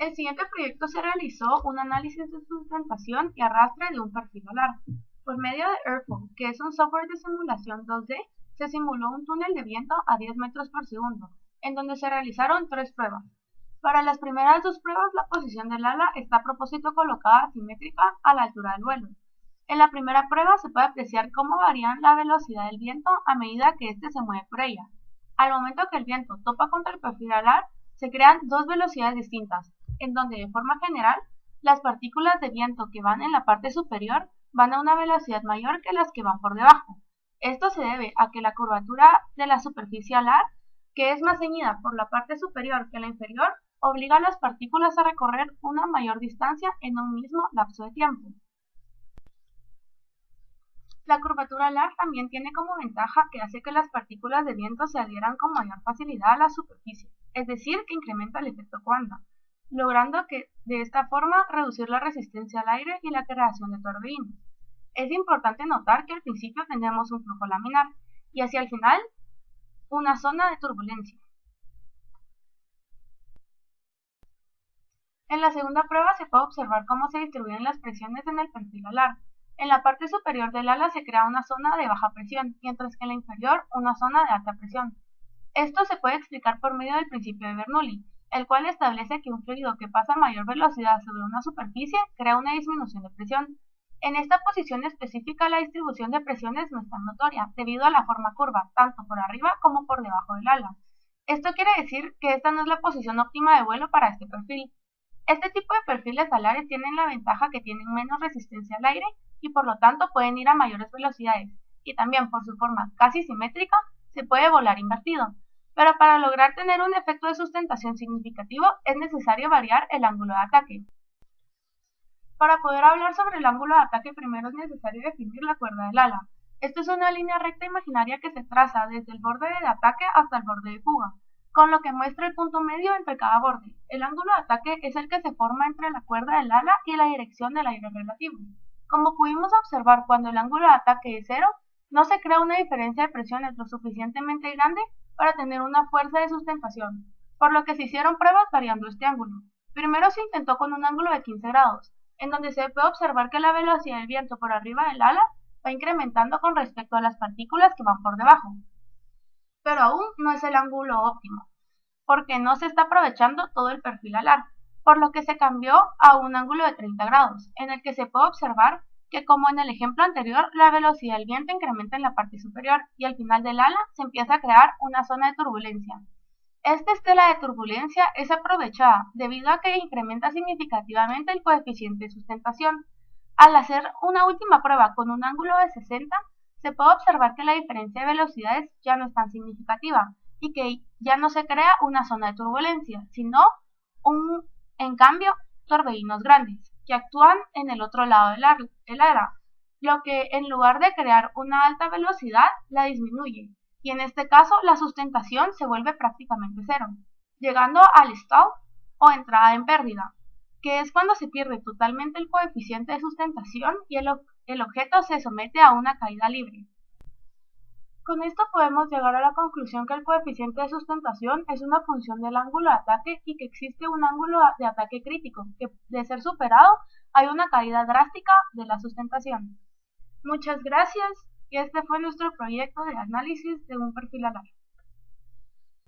El siguiente proyecto se realizó un análisis de sustentación y arrastre de un perfil alar. Por medio de Airflow, que es un software de simulación 2D, se simuló un túnel de viento a 10 metros por segundo, en donde se realizaron 3 pruebas. Para las primeras 2 pruebas, la posición del ala está a propósito colocada simétrica a la altura del vuelo. En la primera prueba se puede apreciar cómo varían la velocidad del viento a medida que éste se mueve por ella. Al momento que el viento topa contra el perfil alar, se crean 2 velocidades distintas, en donde de forma general, las partículas de viento que van en la parte superior van a una velocidad mayor que las que van por debajo. Esto se debe a que la curvatura de la superficie alar, que es más ceñida por la parte superior que la inferior, obliga a las partículas a recorrer una mayor distancia en un mismo lapso de tiempo. La curvatura alar también tiene como ventaja que hace que las partículas de viento se adhieran con mayor facilidad a la superficie, es decir, que incrementa el efecto Coanda, logrando que de esta forma reducir la resistencia al aire y la creación de torbellinos. Es importante notar que al principio tenemos un flujo laminar y hacia el final una zona de turbulencia. En la segunda prueba se puede observar cómo se distribuyen las presiones en el perfil alar. En la parte superior del ala se crea una zona de baja presión, mientras que en la inferior una zona de alta presión. Esto se puede explicar por medio del principio de Bernoulli, el cual establece que un fluido que pasa a mayor velocidad sobre una superficie crea una disminución de presión. En esta posición específica la distribución de presiones no es tan notoria, debido a la forma curva, tanto por arriba como por debajo del ala. Esto quiere decir que esta no es la posición óptima de vuelo para este perfil. Este tipo de perfiles alares tienen la ventaja que tienen menos resistencia al aire y por lo tanto pueden ir a mayores velocidades, y también por su forma casi simétrica se puede volar invertido. Pero para lograr tener un efecto de sustentación significativo es necesario variar el ángulo de ataque. Para poder hablar sobre el ángulo de ataque primero es necesario definir la cuerda del ala. Esto es una línea recta imaginaria que se traza desde el borde de ataque hasta el borde de fuga, con lo que muestra el punto medio entre cada borde. El ángulo de ataque es el que se forma entre la cuerda del ala y la dirección del aire relativo. Como pudimos observar, cuando el ángulo de ataque es cero, no se crea una diferencia de presiones lo suficientemente grande para tener una fuerza de sustentación, por lo que se hicieron pruebas variando este ángulo. Primero se intentó con un ángulo de 15 grados, en donde se puede observar que la velocidad del viento por arriba del ala va incrementando con respecto a las partículas que van por debajo. Pero aún no es el ángulo óptimo, porque no se está aprovechando todo el perfil alar, por lo que se cambió a un ángulo de 30 grados, en el que se puede observar que, como en el ejemplo anterior, la velocidad del viento incrementa en la parte superior y al final del ala se empieza a crear una zona de turbulencia. Esta estela de turbulencia es aprovechada debido a que incrementa significativamente el coeficiente de sustentación. Al hacer una última prueba con un ángulo de 60, se puede observar que la diferencia de velocidades ya no es tan significativa y que ya no se crea una zona de turbulencia, sino en cambio, torbellinos grandes, que actúan en el otro lado del ala, lo que en lugar de crear una alta velocidad, la disminuye, y en este caso la sustentación se vuelve prácticamente cero, llegando al stall o entrada en pérdida, que es cuando se pierde totalmente el coeficiente de sustentación y el objeto se somete a una caída libre. Con esto podemos llegar a la conclusión que el coeficiente de sustentación es una función del ángulo de ataque y que existe un ángulo de ataque crítico, que de ser superado hay una caída drástica de la sustentación. Muchas gracias y este fue nuestro proyecto de análisis de un perfil alar.